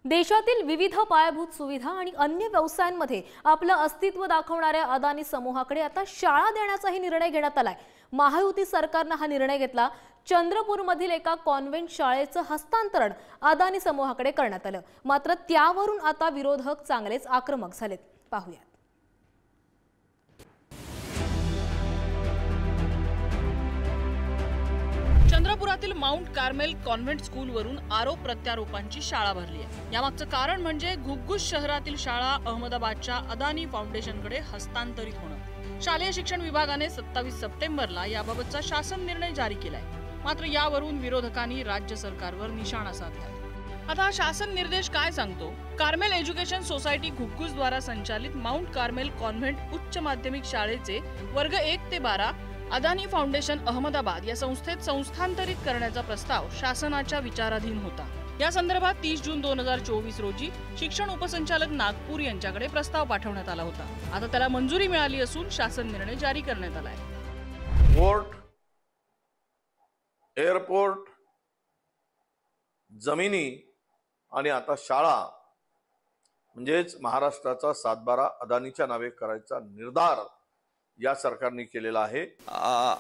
देशातील विविध पायाभूत सुविधा आणि अन्य व्यवसायांमध्ये आपलं अस्तित्व दाखवणाऱ्या अदानी समूहाकडे आता शाळा देण्याचाही निर्णय घेण्यात आलाय। महायुती सरकारने हा निर्णय घेतला। चंद्रपूरमधील एका कॉन्व्हेंट शाळेचं हस्तांतरण अदानी समूहाकडे करण्यात आलं। मात्र त्यावरून आता विरोधक चांगलेच आक्रमक झालेत। पाहूया। चंद्रपुरातील माउंट कार्मेल कॉन्व्हेंट स्कूलवरून आरोप प्रत्यारोपांची शाळा भरली आहे। यामागचं कारण म्हणजे घुग्गुस शहरातील शाळा अहमदाबादच्या अदानी फाउंडेशनकडे हस्तांतरित होणं। शालेय शिक्षण विभागाने 27 सप्टेंबरला याबाबतचा शासन निर्णय जारी केलाय। मात्र यावरून विरोधकांनी राज्य सरकारवर निशाणा साधलाय। आता शासन निर्देश काय सांगतो? कार्मेल एज्युकेशन सोसायटी घुग्गुस द्वारा संचालित माउंट कार्मेल कॉन्व्हेंट उच्च माध्यमिक शाळेचे वर्ग 1 ते 12 अदानी फाउंडेशन अहमदाबाद या संस्थेत संस्थांतरित करण्याचा प्रस्ताव शासनाच्या विचाराधीन होता। या संदर्भात 30 जून 2024 रोजी शिक्षण उपसंचालक नागपूर यांच्याकडे प्रस्ताव पाठवण्यात आला होता। आता त्याला मंजुरी मिळाली असून शासन निर्णय जारी करण्यात आलाय। पोर्ट, एअरपोर्ट, जमिनी आणि आता शाळा म्हणजेच महाराष्ट्राचा 7/12 अदानीच्या नावे करायचा निर्धार या सरकारने केलेला आहे।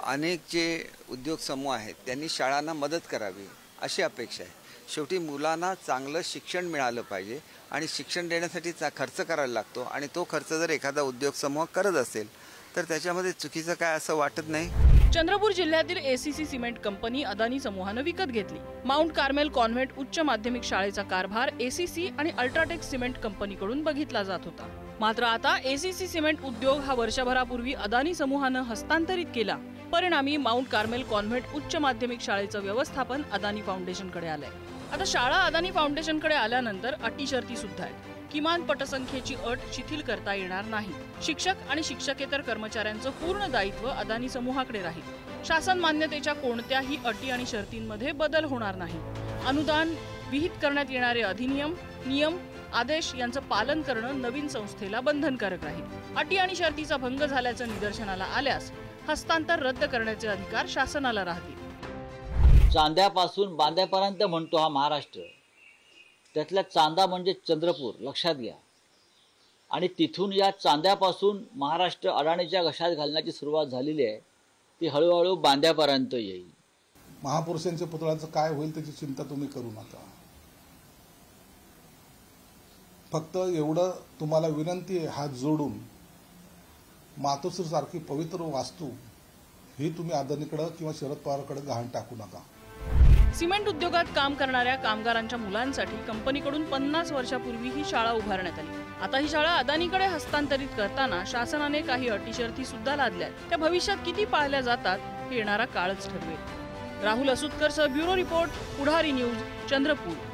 अनेक जे उद्योग समूह आहेत त्यांनी शाळांना मदत करावी अशी अपेक्षा आहे। शेवटी मुलांना चांगलं शिक्षण मिळालं पाहिजे आणि शिक्षण देण्यासाठी खर्च करायला लागतो आणि तो खर्च जर एखादा उद्योग समूह करत असेल तर त्याच्यामध्ये चुकीचं काय असं वाटत नाही। चंद्रपूर जिल्ह्यातील एसीसी सिमेंट कंपनी अदानी समूहाने विकत घेतली। माउंट कार्मेल कॉन्व्हेंट उच्च माध्यमिक शाळेचा कारभार एसीसी आणि अल्ट्राटेक सिमेंट कंपनीकडून बघितला जात होता। मात्र आता एसीसी सिमेंट उद्योग हा वर्षभरापूर्वी अदानी समूहाने हस्तांतरित केला। परिणामी माउंट कार्मेल कॉन्व्हेंट उच्च माध्यमिक शाळेचं व्यवस्थापन अदानी फाउंडेशनकडे आलंय। आता शाळा अदानी फाउंडेशनकडे आल्यानंतर अटी शर्ती सुद्धा आहेत। किमान पटसंख्येची अट शिथिल करता येणार नाही। शिक्षक आणि शिक्षकेतर कर्मचाऱ्यांचं पूर्ण दायित्व अदानी समूहाकडे राहील। शासन मान्यतेच्या कोणत्याही अटी आणि शर्तींमध्ये बदल होणार नाही। अनुदान विहित करण्यात येणारे अधिनियम, नियम, आदेश यांचं पालन करणं नवीन संस्थेला बंधनकारक राहील। अटी आणि शर्तीचा भंग झाल्याचं निदर्शनाला आल्यास हस्तांतर रद्द करण्याचे अधिकार शासनाला राहतील। चांद्यापासून बांद्यापर्यंत म्हणतो हा महाराष्ट्र, त्यातल्या चांदा म्हणजे चंद्रपूर, लक्षात घ्या। आणि तिथून या चांद्यापासून महाराष्ट्र अडाणीच्या घशात घालण्याची सुरुवात झालेली आहे, ती हळूहळू बांद्यापर्यंत येईल। महापुरुषांच्या पुतळ्याचं काय होईल त्याची चिंता तुम्ही करू नका। फक्त एवढं तुम्हाला विनंती आहे, हात जोडून मातोश्री सारखी पवित्र वास्तू ही तुम्ही अदानीकडे किंवा शरद पवारकडे गहाण टाकू नका। सिमेंट उद्योगात काम करणाऱ्या कामगारांच्या मुलांसाठी कंपनीकडून 50 वर्षापूर्वी ही शाळा उभारण्यात आली। आता ही शाळा अदानीकडे हस्तांतरित करताना शासनाने काही अटी शर्ती सुद्धा लादल्या। त्या भविष्यात किती पाळल्या जातात हे येणारा काळच ठरवेल। राहुल असुतकर सह ब्युरो रिपोर्ट, पुढारी न्यूज, चंद्रपूर।